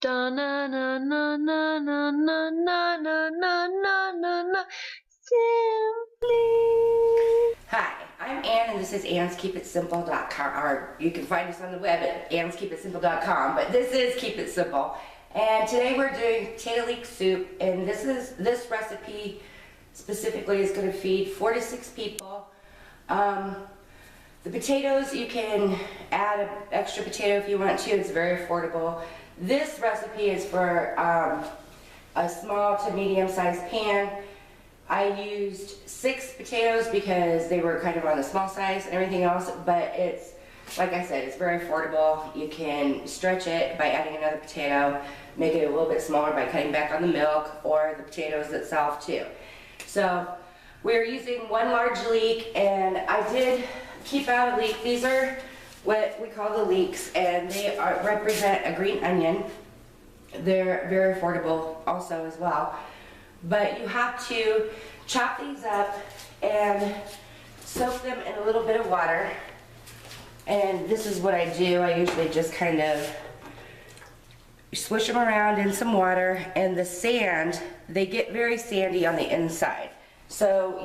Da na na na na na na na na na na na na. Simply. Hi, I'm Ann, and this is Ann'sKeepItSimple.com, or you can find us on the web at Ann'sKeepItSimple.com, but this is Keep It Simple. And today we're doing potato leek soup, and this recipe specifically is going to feed 4 to 6 people. The potatoes, you can add an extra potato if you want to. It's very affordable. This recipe is for a small to medium-sized pan. I used 6 potatoes because they were kind of on the small size and everything else, but it's, like I said, it's very affordable. You can stretch it by adding another potato, make it a little bit smaller by cutting back on the milk or the potatoes itself too. So we're using 1 large leek, and I did keep out a leek. These are what we call the leeks, and they represent a green onion. They're very affordable also as well. But you have to chop these up and soak them in a little bit of water. And this is what I do. I usually just kind of swish them around in some water, and the sand, they get very sandy on the inside. So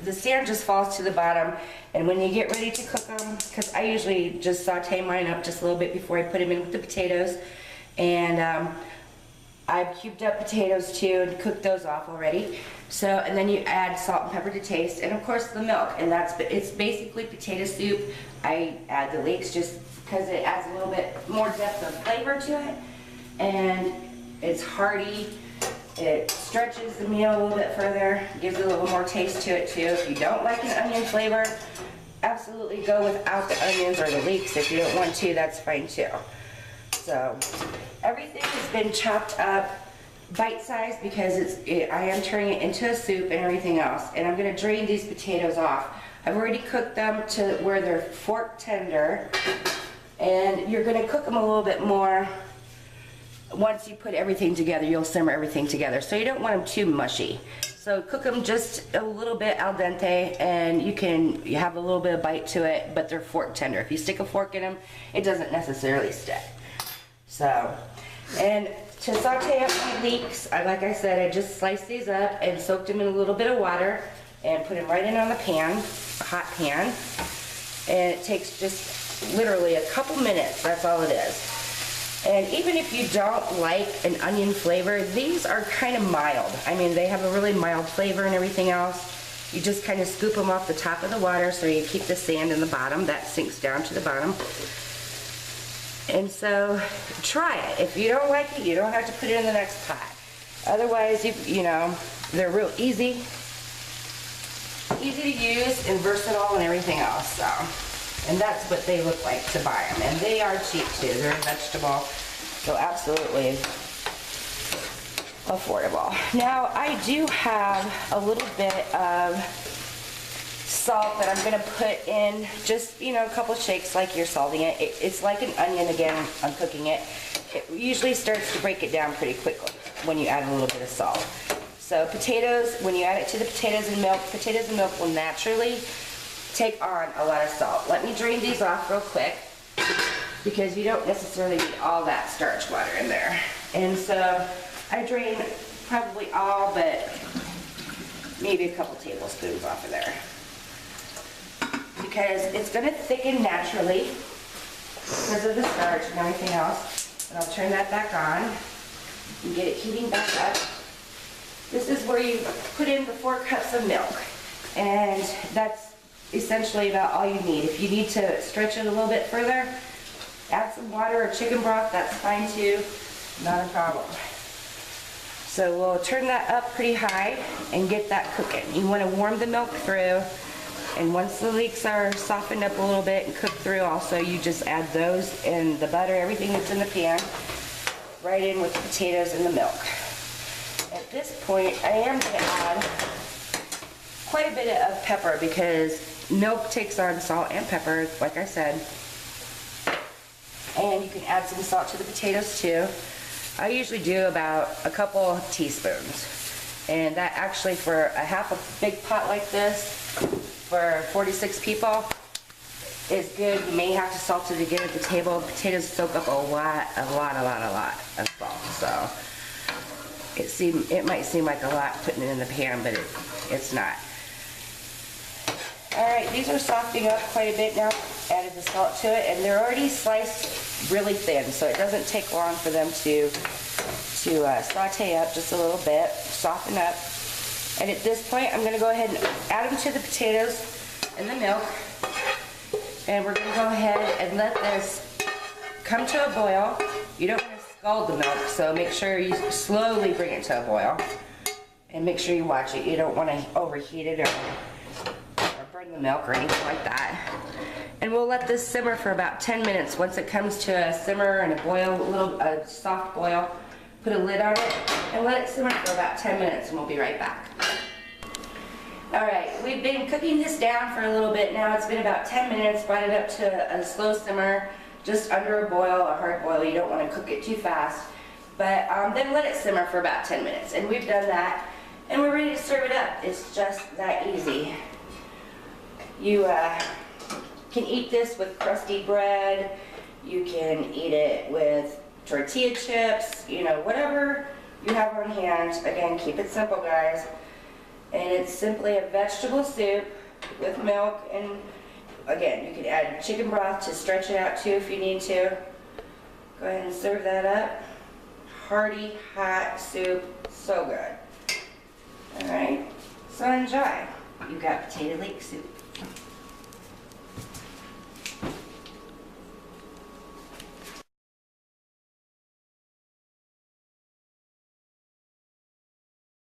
the sand just falls to the bottom, and when you get ready to cook them, because I usually just saute mine up just a little bit before I put them in with the potatoes, and I've cubed up potatoes too and cooked those off already. So, and then you add salt and pepper to taste, and of course the milk, and it's basically potato soup. I add the leeks just because it adds a little bit more depth of flavor to it, and it's hearty. It stretches the meal a little bit further, gives it a little more taste to it too. If you don't like an onion flavor, absolutely go without the onions or the leeks. If you don't want to, that's fine too. So everything has been chopped up bite-sized because I am turning it into a soup and everything else. And I'm going to drain these potatoes off. I've already cooked them to where they're fork tender, and you're going to cook them a little bit more. Once you put everything together, you'll simmer everything together. So you don't want them too mushy. So cook them just a little bit al dente, and you have a little bit of bite to it, but they're fork tender. If you stick a fork in them, it doesn't necessarily stick. So, and to saute up my leeks, like I said, I just sliced these up and soaked them in a little bit of water and put them right in on the pan, a hot pan. And it takes just literally a couple minutes, that's all it is. And even if you don't like an onion flavor, these are kind of mild. I mean, they have a really mild flavor and everything else. You just kind of scoop them off the top of the water so you keep the sand in the bottom. That sinks down to the bottom. And so, try it. If you don't like it, you don't have to put it in the next pot. Otherwise, you know, they're real easy to use and versatile and everything else. So. And that's what they look like to buy them. And they are cheap too. They're a vegetable, so absolutely affordable. Now, I do have a little bit of salt that I'm going to put in, just, you know, a couple shakes like you're salting it. It's like an onion again, I'm cooking it. It usually starts to break it down pretty quickly when you add a little bit of salt. So potatoes, when you add it to the potatoes and milk will naturally take on a lot of salt. Let me drain these off real quick because you don't necessarily need all that starch water in there. And so I drain probably all but maybe a couple tablespoons off of there because it's going to thicken naturally because of the starch and everything else. And I'll turn that back on and get it heating back up. This is where you put in the 4 cups of milk, and that's essentially about all you need. If you need to stretch it a little bit further, add some water or chicken broth, that's fine too, not a problem. So we'll turn that up pretty high and get that cooking. You want to warm the milk through, and once the leeks are softened up a little bit and cooked through also, you just add those and the butter, everything that's in the pan, right in with the potatoes and the milk. At this point, I am going to add quite a bit of pepper because milk takes on salt and pepper, like I said. And you can add some salt to the potatoes too. I usually do about a couple teaspoons. And that actually, for a half a big pot like this, for 46 people, is good. You may have to salt it again at the table. Potatoes soak up a lot of salt. so it might seem like a lot putting it in the pan, but it's not. All right, these are softening up quite a bit now. Added the salt to it, and they're already sliced really thin, so it doesn't take long for them to saute up just a little bit, soften up. And at this point, I'm going to go ahead and add them to the potatoes and the milk. And we're going to go ahead and let this come to a boil. You don't want to scald the milk, so make sure you slowly bring it to a boil. And make sure you watch it. You don't want to overheat it or burn the milk or anything like that. And we'll let this simmer for about 10 minutes. Once it comes to a simmer and a soft boil, put a lid on it and let it simmer for about 10 minutes, and we'll be right back. All right, we've been cooking this down for a little bit now. It's been about 10 minutes. Brought it up to a slow simmer, just under a boil, a hard boil. You don't want to cook it too fast. But then let it simmer for about 10 minutes. And we've done that, and we're ready to serve it up. It's just that easy. You can eat this with crusty bread. You can eat it with tortilla chips, you know, whatever you have on hand. Again, keep it simple, guys. And it's simply a vegetable soup with milk, and again, you can add chicken broth to stretch it out too if you need to. Go ahead and serve that up. Hearty, hot soup, so good. All right, so enjoy. You got potato leek soup.